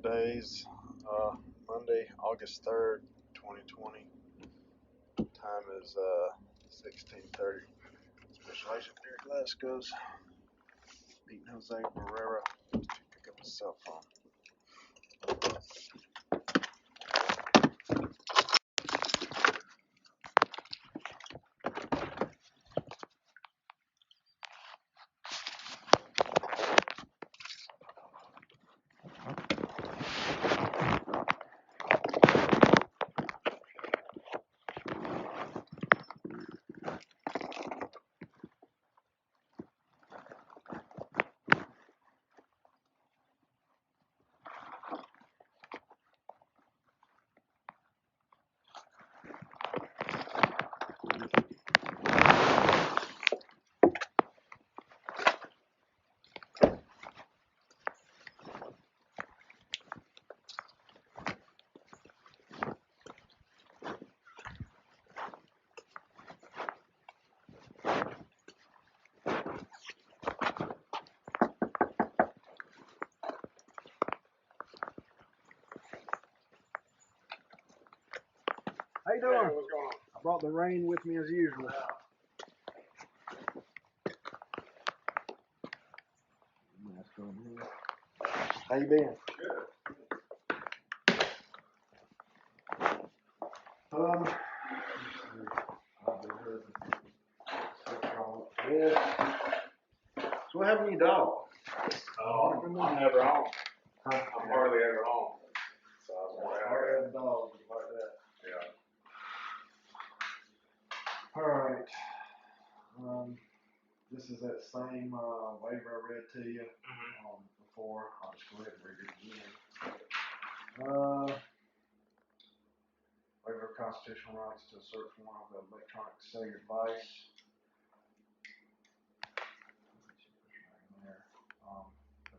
Today's Monday, August 3rd, 2020. Time is 16:30. Special Agent Derek Glasgow's beating Jose Barrera to pick up his cell phone. How you doing? Hey, what's going on? I brought the rain with me as usual. How you been? Good. So what happened to your dog? I'm never home. Huh? I'm hardly ever home. So I was way out here. Hard dog like that. Yeah. Alright. This is that same waiver I read to you before. I'll just go ahead and read it again. Waiver of constitutional rights to a search warrant of electronic cellular device.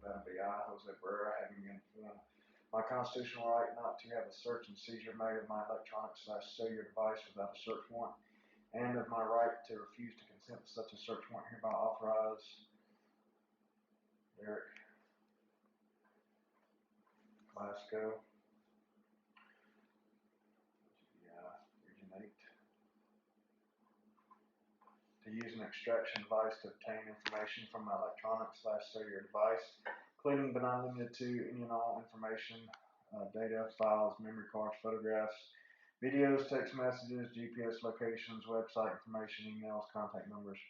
That'll be I, Jose Barrera, having been informed my constitutional right not to have a search and seizure made of my electronic/cellular device without a search warrant, and of my right to refuse to consent to such a search warrant hereby authorize Derek Glasgow, Region 8, to use an extraction device to obtain information from my electronic/cellular device, including but not limited to any and all information, data, files, memory cards, photographs, videos, text messages, GPS locations, website information, emails, contact numbers,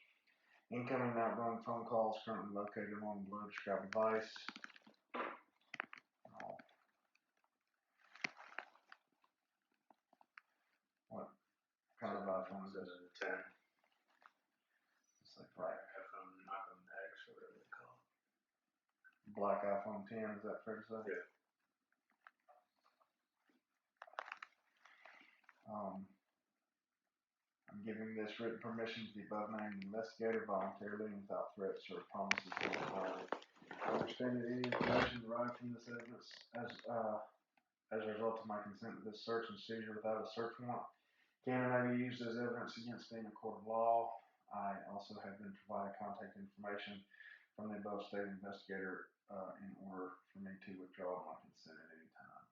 incoming and outgoing phone calls currently located on the below described device. What kind of iPhone is this? 10. It's like black iPhone X or whatever they call it. black iPhone 10, is that fair to say? Yeah. I'm giving this written permission to the above named investigator voluntarily and without threats or promises to violate. Understanding any information derived from this evidence as a result of my consent to this search and seizure without a search warrant can and may be used as evidence against me in a court of law. I also have been provided contact information from the above stated investigator in order for me to withdraw my consent at any time.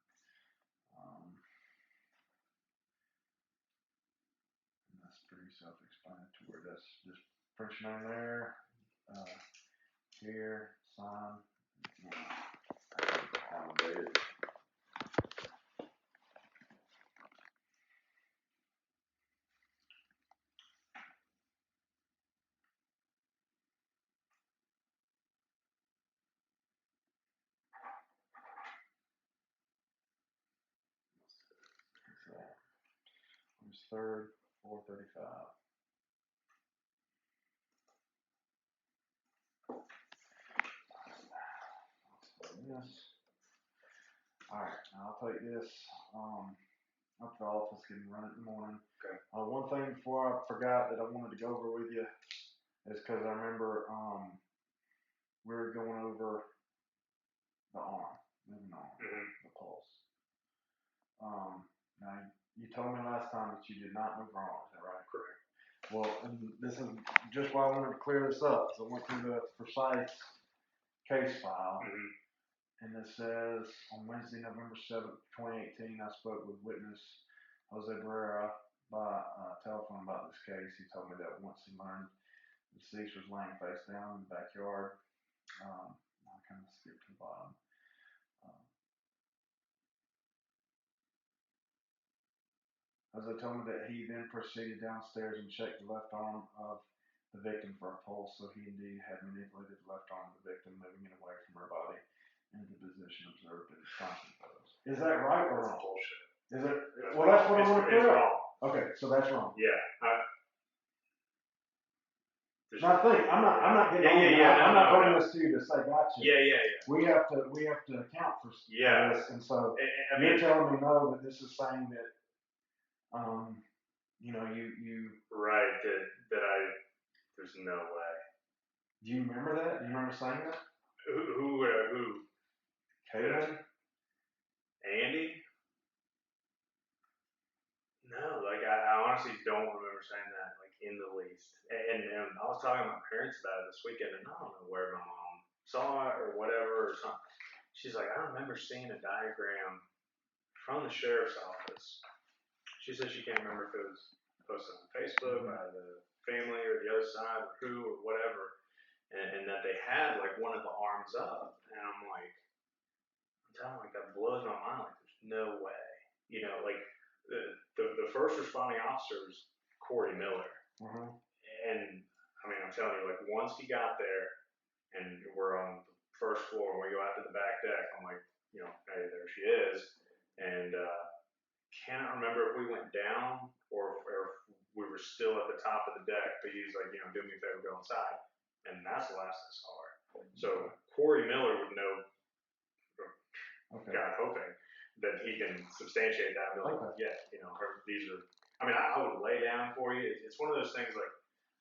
And that's pretty self-explanatory. That's just print your name there, here, sign. August 3rd, 4:35. Yes. Alright, I'll take this up to the office and run it in the morning. Okay. One thing before I forgot that I wanted to go over with you is because I remember we were going over the arm, moving on, the pulse. Now, you told me last time that you did not move her arm, is that right? Correct. Well, and this is just why I wanted to clear this up. So I went through the Forsyth case file. And it says, on Wednesday, November 7th, 2018, I spoke with witness Jose Barrera by telephone about this case. He told me that once he learned the deceased was laying face down in the backyard, I kind of skipped to the bottom. Jose told me that he then proceeded downstairs and checked the left arm of the victim for a pulse, so he indeed had manipulated the left arm of the victim, moving it away from her body into the position observed in the constant photos. Is that right or wrong? Bullshit. Is it? Well, that's what I want to clear up. Wrong. Okay, so that's wrong. Yeah. I'm not getting I'm not bringing this to you to say gotcha. Yeah. We have to account for this, and so you're telling me no, but this is saying that you right that there's no way. Do you remember that? Do you remember saying that? Who? Caitlin? Andy? No, like I honestly don't remember saying that, like in the least. And I was talking to my parents about it this weekend, and I don't know where my mom saw it or whatever or something. She's like, I remember seeing a diagram from the sheriff's office. She said she can't remember if it was posted on Facebook by the family or the other side or who or whatever, and that they had like one of the arms up, and I'm telling like that blows my mind. Like there's no way, like the first responding officer is Corey Miller, and I mean I'm telling you, like once he got there, and we're on the first floor, and we go out to the back deck, I'm like, hey, there she is, and cannot remember if we went down or if we were still at the top of the deck, but he's like, do me a favor, go inside. And that's the last I saw her. So Corey Miller would know, God hoping, that he can substantiate that. And be like, these are, I would lay down for you. It's one of those things like,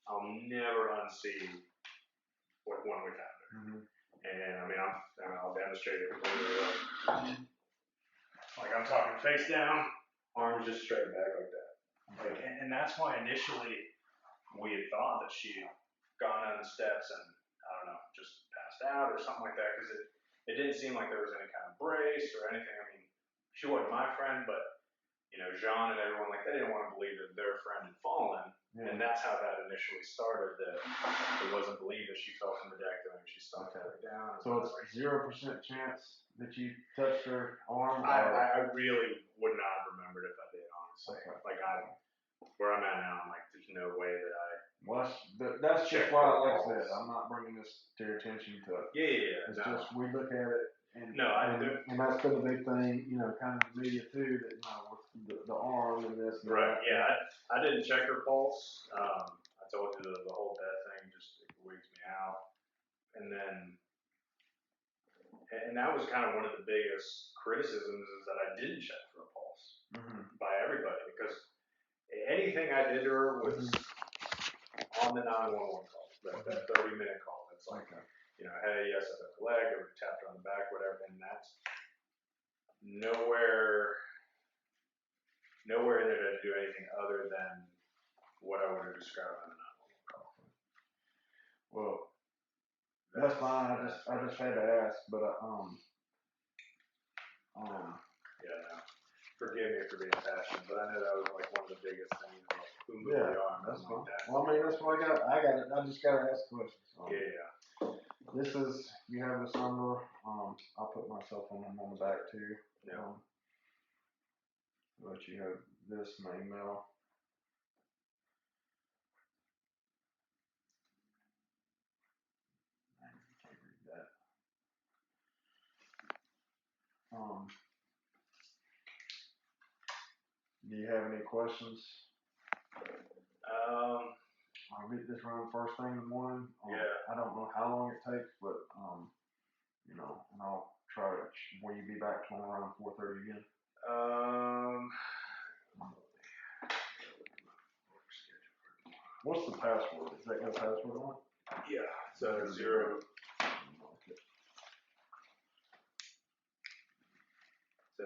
I'll never unsee when we found her. And I'll demonstrate it completely. Like I'm talking face down, arms just straight back like that. Like, and that's why initially we had thought that she had gone down the steps and, I don't know, just passed out or something like that, because it didn't seem like there was any kind of brace or anything. I mean, she wasn't my friend, but, Jean and everyone, like, they didn't want to believe that their friend had fallen. Yeah. And that's how that initially started, that it wasn't believed that she fell from the deck, and she stuck her down. So it's 0% chance that you touched her arm? I really would not have remembered if I did, honestly. Okay. Like, where I'm at now, I'm like, there's no way that I. Well, that's just why, like I said, I'm not bringing this to your attention to. Yeah. It's just we look at it, and and that's been a big thing, kind of the media too, that with the arm and this. And right. That. Yeah. I didn't check her pulse. I told you the whole death thing just wigs me out, and that was kind of one of the biggest criticisms, is that I didn't check for a pulse by everybody, because anything I did to her was on the 911 call, that 30-minute call. It's like, hey, yes, I took the leg, or tapped her on the back, whatever, and that's nowhere in there to do anything other than what I would have described on the 911 call. Well, that's fine. I just had to ask, but yeah, no. Forgive me for being passionate, but I know that was like one of the biggest things. Like, who moved the arm? That's fine. Like that. Well, that's what I got it. I just got to ask questions. Yeah. This is, you have this number. I'll put my cell phone number on the back too. Yeah. But you have this, my email. I can't read that. Do you have any questions? I'll get this run first thing in the morning. I don't know how long it takes, but and I'll try it. Will you be back tomorrow around 4:30 again? What's the password? Is that got a password on it? Yeah, so 0. So 0803.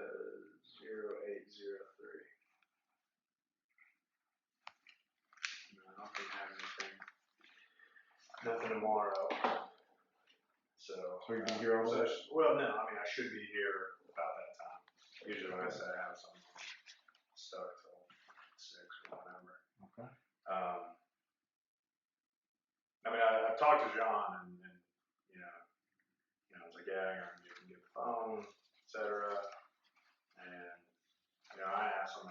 No, I don't think I have anything. Nothing tomorrow. So So you can hear all so, that? well, no, I mean, I should be here about that time. Usually when I say I have something, I start till 6 or whatever. Okay. I mean, I've talked to John, and I was like, yeah, you can get the phone, etc. And I asked him,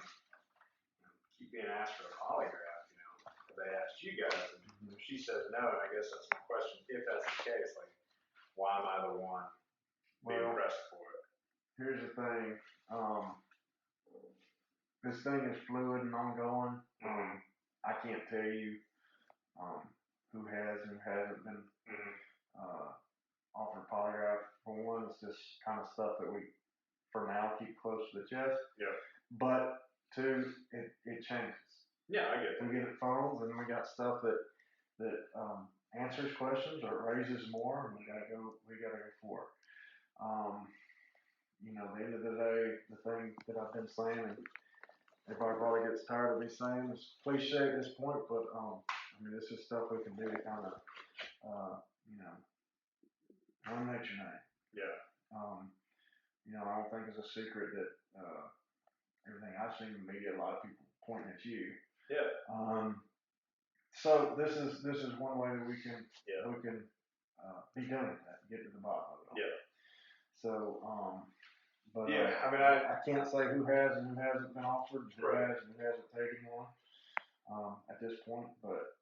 keep being asked for a polygraph. Have they asked you guys? And if she says no, and I guess that's my question. If that's the case, like, why am I the one being pressed for it? Here's the thing. This thing is fluid and ongoing. I can't tell you who has and who hasn't been offered polygraph. For one, it's just kind of stuff that we, for now, keep close to the chest. Yeah. But two, it changes. Yeah, I get it. We get phones, and we got stuff that answers questions or raises more, and we gotta go for it. At the end of the day, the thing that I've been saying, and everybody probably gets tired of me saying, it's cliche at this point, but this is stuff we can do to kind of eliminate your name. Yeah. I don't think it's a secret that everything I've seen in the media, a lot of people pointing at you. Yeah. So this is one way that we can be done with that, get to the bottom of it. Yeah. So I can't say who has and who hasn't been offered, who has and who hasn't taken one at this point, but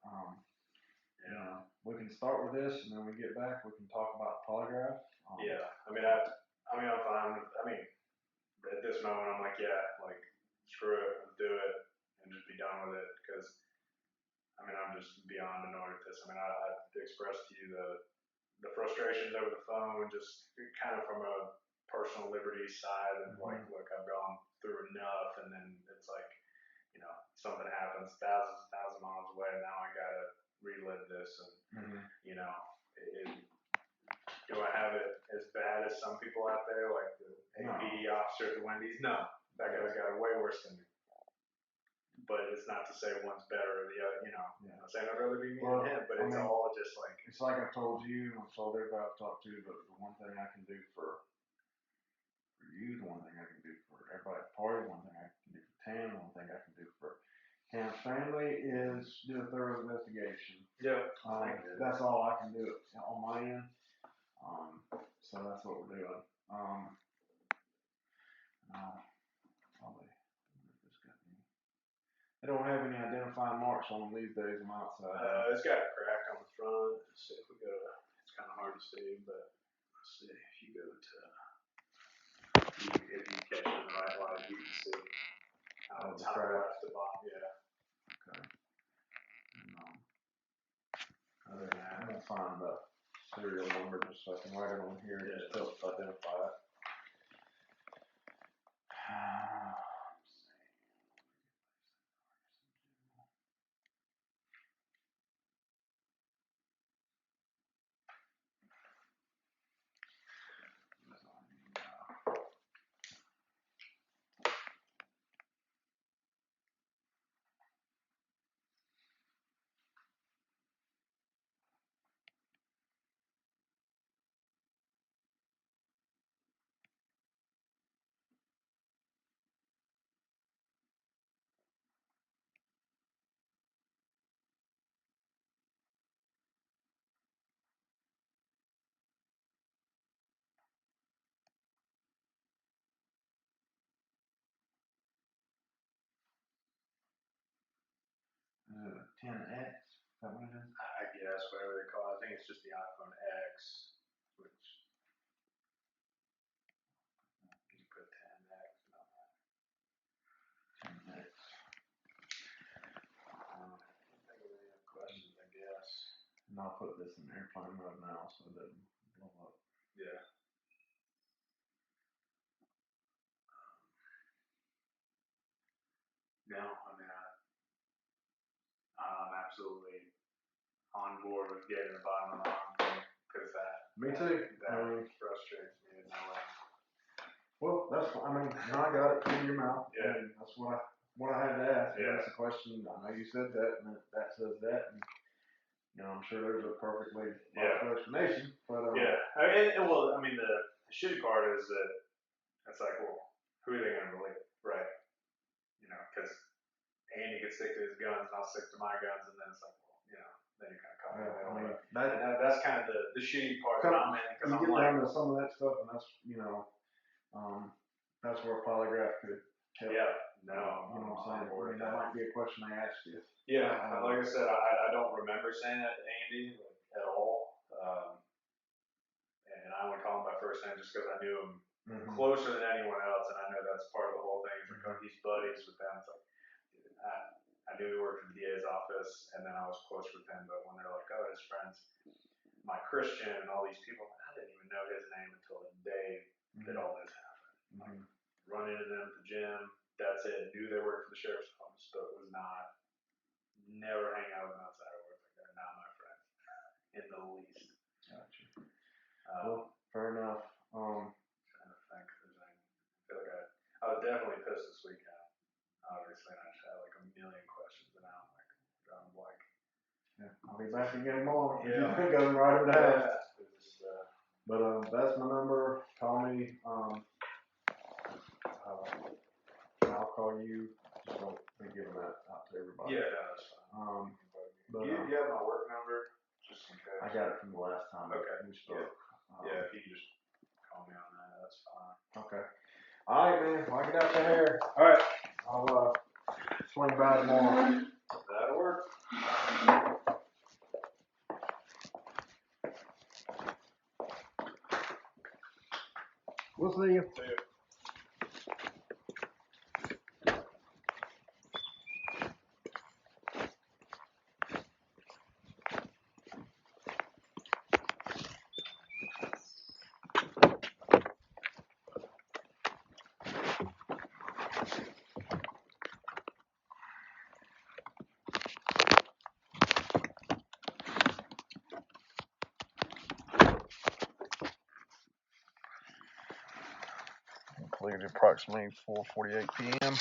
we can start with this, and then we get back, we can talk about polygraph. I'm fine with. At this moment, I'm like, screw it, let's do it, and just be done with it, because I'm just beyond annoyed with this. I expressed to you the frustrations over the phone, just kind of from a personal liberty side, and like, look, I've gone through enough, and then it's like, something happens thousand miles away, and now I gotta relive this, and do I have it as bad as some people out there, like the APD officer at the Wendy's? No, that guy's got it way worse than me. But it's not to say one's better or the other, I'm not saying I'd rather be me than him, but it's all just like. It's like I told you, and I've told everybody I've talked to, but the one thing I can do for you, the one thing I can do for everybody at the party, one thing I can do for Tam, one thing I can do for Tam's family is do a thorough investigation. Yeah. That's all I can do on my end. So that's what we're doing. Probably. They don't have any identifying marks on them these days on the outside. It's got a crack on the front. Let's see if we go to. It's kind of hard to see, but let's see if you go to. If you catch it in the right light, you can see. Top left to bottom. Yeah. Okay. Other than that, I'm gonna find the serial number just so I can write it on here. Just helps identify it. Is it a 10X? Is that what it is? I guess whatever they call it. I think it's just the iPhone X, which you put 10X and all that. 10X. I can't think of any other questions, I guess. And I'll put this in airplane mode now so it doesn't blow up. Yeah. No, I'm absolutely on board with getting the bottom of the line, because Me too. That frustrates me in no way. Well, that's now I got it in your mouth. Yeah. That's what I had to ask. Yeah. That's a question. I know you said that, and that says that, and I'm sure there's a perfectly Yeah. logical explanation, but Yeah. Well, I mean, the shitty part is that it's like, well, who are they going to believe, right? Because Andy gets stick to his guns and I'll stick to my guns, and then it's like, well, then you're kind of caught in the middle. And that's kind of the shitty part that I'm in, because I'm get like, down to some of that stuff, and that's that's where a polygraph could help. yeah, no, what I'm saying. I mean, that might be a question I asked you. Yeah, like I said, I don't remember saying that to Andy at all, and I only call him by first name just because I knew him closer than anyone else, and I know that's part of the whole thing. It's like, oh, he's buddies with them. It's like, I knew he worked in the DA's office, and then I was close with him, but when they're like, oh, his friends, Mike Christian, and all these people, I didn't even know his name until the day that all this happened. Like, run into them at the gym, that's it. Knew they worked for the sheriff's office, but was not, never hang out with them outside of work. Like, they're not my friends in the least. Gotcha. Well, fair enough. Trying to think if there's any. I feel like I was definitely pissed this weekend, obviously, and I just had like a million questions, and now I'm like, drawing blank. Yeah, I'll be back again tomorrow. Yeah. If you go right over there. Yeah. But that's my number. Call me. I'll call you. Just don't be giving that out to everybody. Yeah, no, that's fine. But you have my work number, just in case. I got it from the last time we spoke. Yeah, if you can just call me on that, that's fine. Okay. All right, man. Well, I get out your hair. All right. I'll swing by tomorrow. That'll work. We'll see you. See you. Completed approximately 4:48 p.m.